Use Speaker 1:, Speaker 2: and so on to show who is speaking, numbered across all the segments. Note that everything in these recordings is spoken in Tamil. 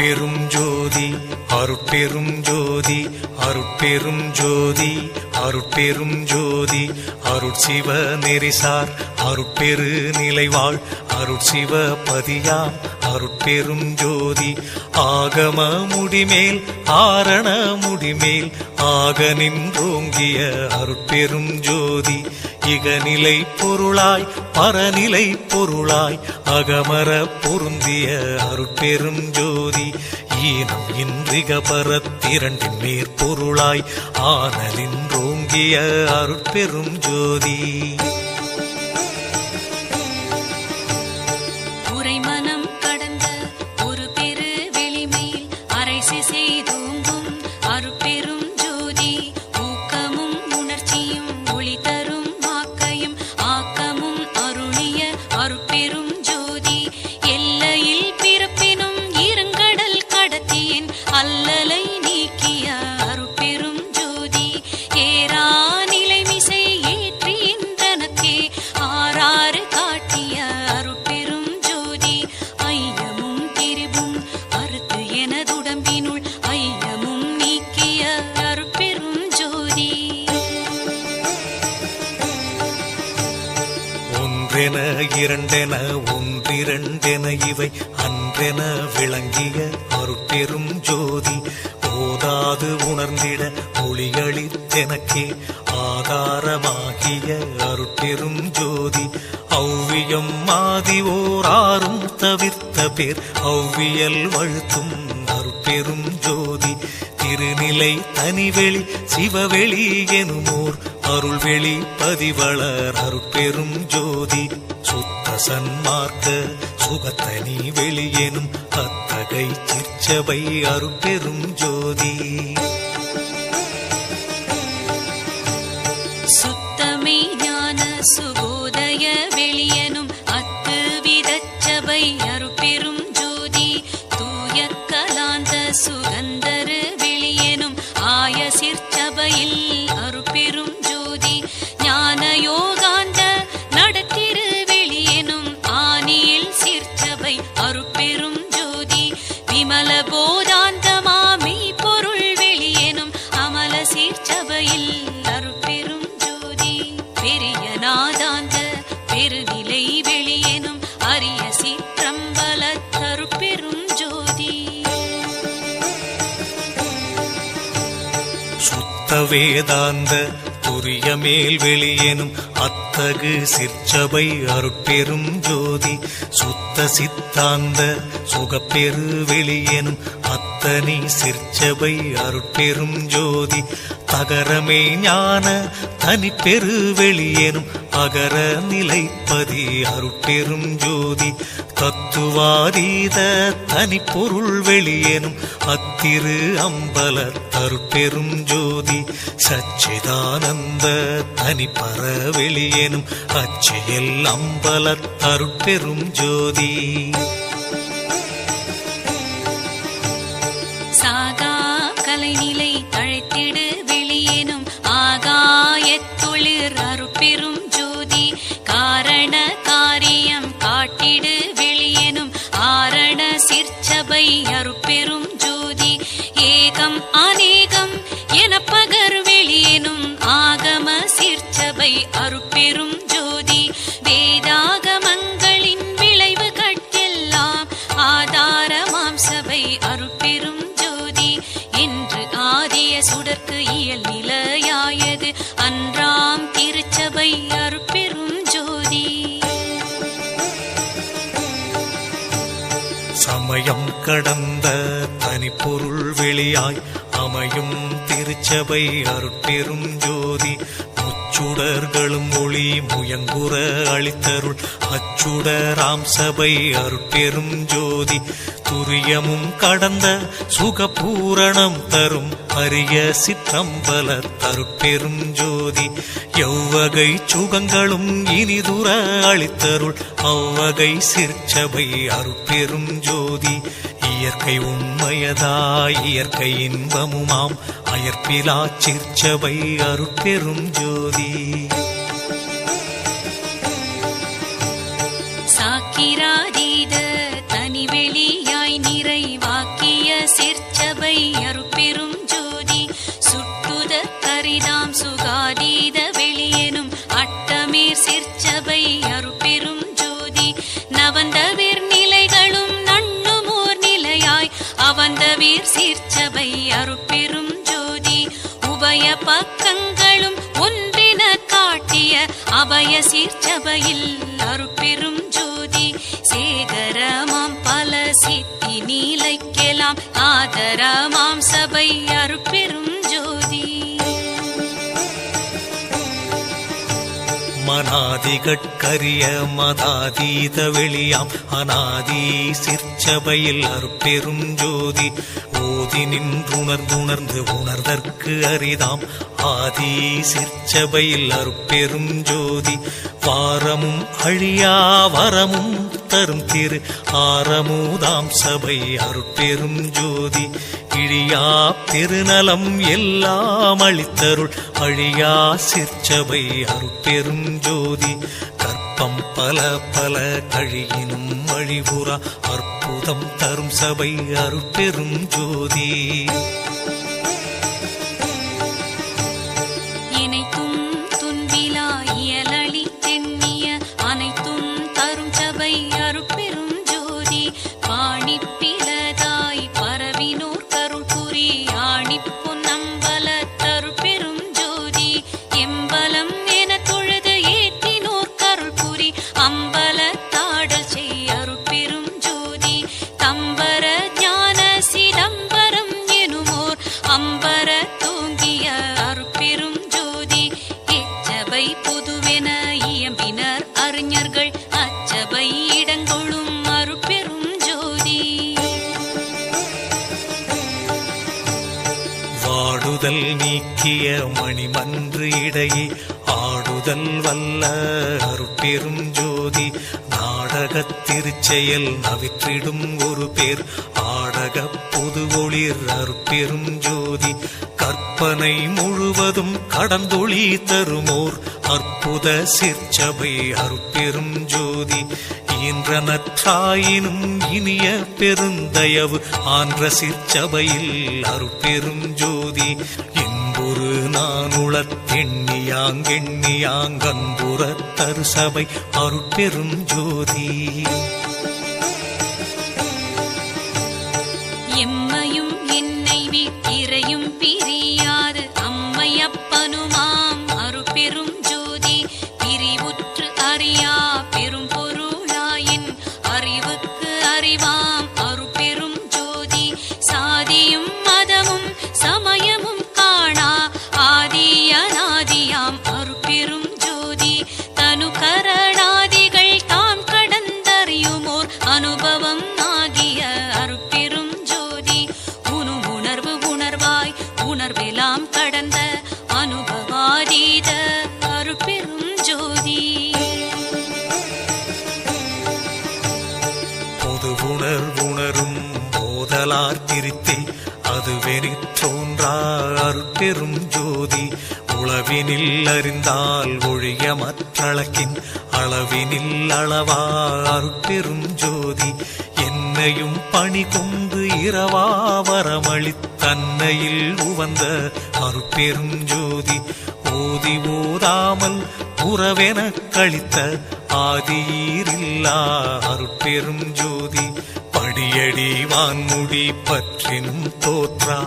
Speaker 1: அருட்பெரும் ஜோதி அருட்பெரும் ஜோதி அருட்பெரும் ஜோதி அருட்பெரும் ஜோதி அருட்சிவ நெறிசார் அருட்பெரு நிலைவாழ் அருட்சிவ பதியாம் அருட்பெரும் ஜோதி ஆகம முடிமேல் ஆரண முடிமேல் ஆக நின்றோங்கிய அருட்பெரும் ஜோதி இகநிலை பொருளாய் பரநிலை பொருளாய் அகமர பொருந்திய அருட்பெரும் ஜோதி ஈனம் இன்றிக பரத்திரண்டின் மேற்பொருளாய் ஆனலின்றோங்கிய அருட்பெரும் ஜோதி
Speaker 2: உரைமனம் கடந்த ஒரு பெரு வெளிமேல் அரைசி செய்தோங்கும் அருட்பெரும் ஜோதி ஊக்கமும் உணர்ச்சியும் ஒளி தரும் ஆக்கையும் ஆக்கமும் அருளிய அருட்பெரும் ஜோதி எல்லையில் பிறப்பினும் இருங்கடல் கடத்தியின் அல்லலை நீக்கிய அருட்பெரும் ஜோதி ஏரா நிலைமிசை ஏற்றின்றனக்கே ஆறாறு காட்டிய அருட்பெரும் ஜோதி ஐயமும் திரிவும் அறுத்து எனதுடம்பினுள் ஐயமும் நீக்கிய அருட்பெரும் ஜோதி
Speaker 1: ஒன்றென இரண்டென ஒன்றிரண்டென இவை அன்றென விளங்கிய அருட்பெரும் ஜோதி ஓதாது உணர்ந்திட ஒளியளித்தெனக்கே ஆதாரமாகிய அருட்பெரும் ஜோதி ஔவியம் மாதி ஓராறும் தவிர்த்த பேர் ஔவியல் வழுத்தும் அருட்பெரும் ஜோதி திருநிலை தனிவெளி சிவவெளி எனுமோர் அருள்வெளி பதிவளர் அருட்பெரும் ஜோதி சுத்த சன்மார்க்க சுகத்தனி வெளியெனும் அத்தகை சிற்சபை அருட்பெரும் ஜோதி
Speaker 2: சுத்தமே ஞான சுபோதய வெளியனும் அத்து விதச்சபை அருட்பெரும் ஜோதி தூய கலாந்த சுகந்தரு வெளியனும் ஆய சிற்சபையில் அருட்பெரும் ஜோதி ஞான யோகாந்த நடத்திரு வெளியனும் ஆனியில் சிற்சபை அருட்பெரும் ஜோதி விமல போதாந்தமாமை பொருள் வெளியனும் அமல சிற்சபையில் அருட்பெரும் ஜோதி பெரிய நாதாந்த பெருநிலை வெளியனும் அரிய சிற்றம்பல அருட்பெரும் ஜோதி
Speaker 1: சுத்த வேதாந்த துரிய மேல் வெளியெனும் அத்தகு சிற்சபை அருட்பெரும் ஜோதி சுத்த சித்தாந்த சுகப்பெரு வெளியெனும் அத்தனி சிற்சபை அருட்பெரும் ஜோதி தகரமே ஞான தனிப்பெரு வெளியெனும் அகர நிலைப்பதி அருட்பெரும் ஜோதி தத்துவாதீத தனிப்பொருள் வெளியெனும் அத்திரு அம்பல அருட்பெரும் ஜோதி சச்சிதானந்த தனிப்பர வெளியெனும் அச்சியல் அம்பல அருட்பெரும் ஜோதி
Speaker 2: சாகா கலைநிலை தழைத்திடு வெளியேனும் ஆகாயத்தொழிற் அருட்பெரும் ஜோதி காரண காரியம் காட்டிடு வெளியேனும் ஆரண சிற்சபை அருட்பெரும் ஜோதி ஏகம் அநேகம் என பகர் வெளியேனும் ஆகம சிற்சபை அருட்பெரும் ஜோதி வேதாகமங்களின் விளைவு கட்டெல்லாம் ஆதாரமாம் சபை அருட்பெரும் ஜோதி என்று ஆதிய சுடர்க்கு இயல் நிலையாயது அன்றாம் திருச்சபை அருட்பெரும் ஜோதி
Speaker 1: சமயம் கடந்த தனிப்பொருள் வெளியாய் அமையும் திருச்சபை அருட்பெரும் ஜோதி முச்சுடர்களும் ஒளி முயங்குற அளித்தருள் அச்சுடராம் சபை அருட்பெரும் ஜோதி துரியமும் கடந்த சுகபூரணம் தரும் அரிய சிற்றம்பல அருட்பெரும் ஜோதி எவ்வகை சுகங்களும் இனிதுர அளித்தருள் அவ்வகை சிற்சபை அருட்பெரும் ஜோதி இயற்கை உண்மையதாய் இயற்கை இன்பமுமாம் அயற்பிலா சிற்சபை அருட்பெரும் ஜோதி
Speaker 2: சாக்கிராதீத தனிவெளியாய் நிறைவாக்கிய பக்கங்களும் ஒன்றின காட்டிய அபய சீர்ச்சபையில் அருட்பெரும் ஜோதி சேகரமாம் பல சித்தி நீலைக்கெல்லாம் ஆதரமாம் சபை அருட்பெரும் ஜோதி
Speaker 1: மனாதிகட்கரிய மதாதீத வெளியாம் அநாதி சிற்சபையில் அருட்பெரும் ஜோதி ஓதி நின்றுணர்ந்துணர்ந்து உணர்தற்கு அரிதாம் ஆதி சிற்சபையில் அருட்பெரும் ஜோதி வாரமும் அழியா வரமும் தரும் திரு ஆரமுதாம் சபை அருட்பெரும் ஜோதி இழியா பெருநலம் எல்லாம் அளித்தருள் அழியா சிற்சபை அருட்பெரும் ஜோதி கற்பம் பல பல கழியினும் அழிவுறா அற்புதம் தரும் சபை அருட்பெரும் ஜோதி
Speaker 2: இணைத்தும் துன்பிலா இயலளி தென்னிய அனைத்தும் தரும் சபை அருட்பெரும் ஜோதி பாணிப்பிலதாய் பரவினோர் கருள் புரி ஆணிப்புன் நம்பல தருட்பெரும் ஜோதி எம்பலம் என தொழுது ஏற்றினோர் கருள் புரி அம்பல தாடல் செய் அருட்பெரும் ஜோதி தம்பர ஞான சிதம்பரம் எனுமோர் அம்பர தூங்கிய அருட்பெரும் ஜோதி எச்சபை பொதுவென இயம்பினர் அறிஞர்கள் அச்சபை இடங்கொள்ளும் அருட்பெரும் ஜோதி
Speaker 1: வாடுதல் நீக்கிய மணிமன்று இடையே ஆடுதல் வல்ல அருட்பெரும் ஜோதி நாடகத் திருச்செயல் நவிற்றிடும் ஒரு பேர் ஆடக பொது ஒளிர் அருட்பெரும் ஜோதி கற்பனை முழுவதும் கடந்தொளி தருமோர் அற்புத சிற்சபை அருட்பெரும் ஜோதி ஈன்றனற்றாயினும் இனிய பெருந்தயவு ஆன்ற சிற்சபையில் அருட்பெரும் ஜோதி என்பொரு நானுளத்தெண்ணியாங்கெண்ணியாங்கன்புற தரு சபை அருட்பெரும் ஜோதி
Speaker 2: எம்மையும் என்னை வீட்டிரையும் பிரியாது அம்மையப்பனுமாம் அருட்பெரும் ஜோதி பிரிவுற்று அறியா பெரும் பொருளாயின் அறிவுக்கு அறிவாம் அருட்பெரும் ஜோதி சாதியும் மதமும் சமயமும் காணா ஆதி அநாதியாம் அருட்பெரும் ஜோதி தனு கரணாதிகள் தாம் கடந்தறியுமோர் அனுபவம் ஆகிய அருட்பெரும் ஜோதி உணர்வு உணர்வாய் உணர்வெல்லாம் கடந்த அனுபவாதீத அருட்பெரும் ஜோதி
Speaker 1: பொது உணர்வுணரும் போதலார் திருத்தி அதுவெனிற் தோன்றா அருட்பெரும் ஜோதி உளவினில் அறிந்தால் ஒழிய மற்றளக்கின் அளவினில் அளவா அருட்பெரும் ஜோதி என்னையும் பணி கொண்டு இரவா வரமளித்தன்னையில் உவந்த அருட்பெரும் ஜோதி ஓதி ஓதாமல் உறவென கழித்த ஆதியீரில்லா அருட்பெரும் ஜோதி படியடி வான்முடி பற்றினும் தோற்றா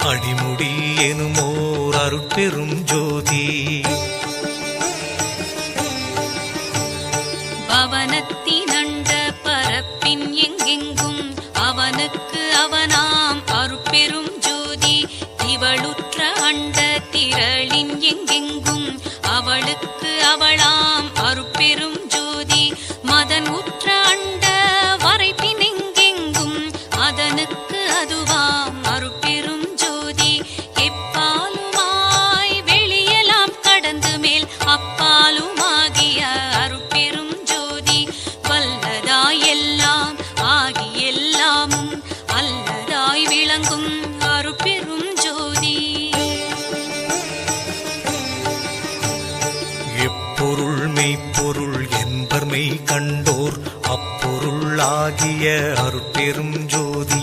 Speaker 1: அடிமுடி எனுமோர் அருட்பெரும் ஜோதி
Speaker 2: பவனத்தினண்ட பரப்பின் எங்கெங்கும் அவனுக்கு அவனாம் அருட்பெரும் ஜோதி திவளுற்ற அண்ட திரளின் எங்கெங்கும் அவளுக்கு அவளாம் அருட்பெரும் ஜோதி மதன் உற்ற அண்ட வரைப்பின் எங்கெங்கும் அதனுக்கு அதுவாம் அருட்பெரும் ஜோதி எப்பாலுமாய் வெளியெல்லாம் கடந்து மேல் அப்பாலுமாகிய அருட்பெரும் ஜோதி வல்லதாய் எல்லாம் ஆகி எல்லாமும் அல்லதாய் விளங்கும் அருட்பெரும் ஜோதி
Speaker 1: எப்பொருள் மெய்ப்பொருள் என்பர் மெய் கண்டோர் அப்பொருள் ஆகிய அருட்பெரும் ஜோதி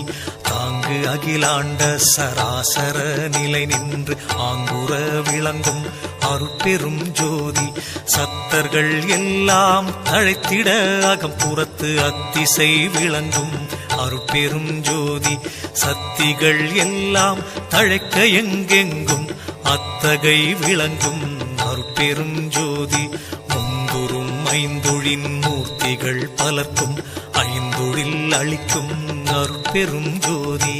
Speaker 1: தாங்கு அகிலாண்ட சராசர நிலை நின்று ஆங்குற விளங்கும் அருட்பெரும் ஜோதி சத்தர்கள் எல்லாம் தழைத்திட அகம்புறத்து அத்திசை விளங்கும் அருட்பெரும் ஜோதி சத்திகள் எல்லாம் தழைக்க எங்கெங்கும் அத்தகை விளங்கும் அருட்பெரும் ஜோதி முந்துரும் ஐந்தொழின் மூர்த்திகள் பலர்க்கும் ஐந்தொழில் அளிக்கும் அருட்பெரும் ஜோதி.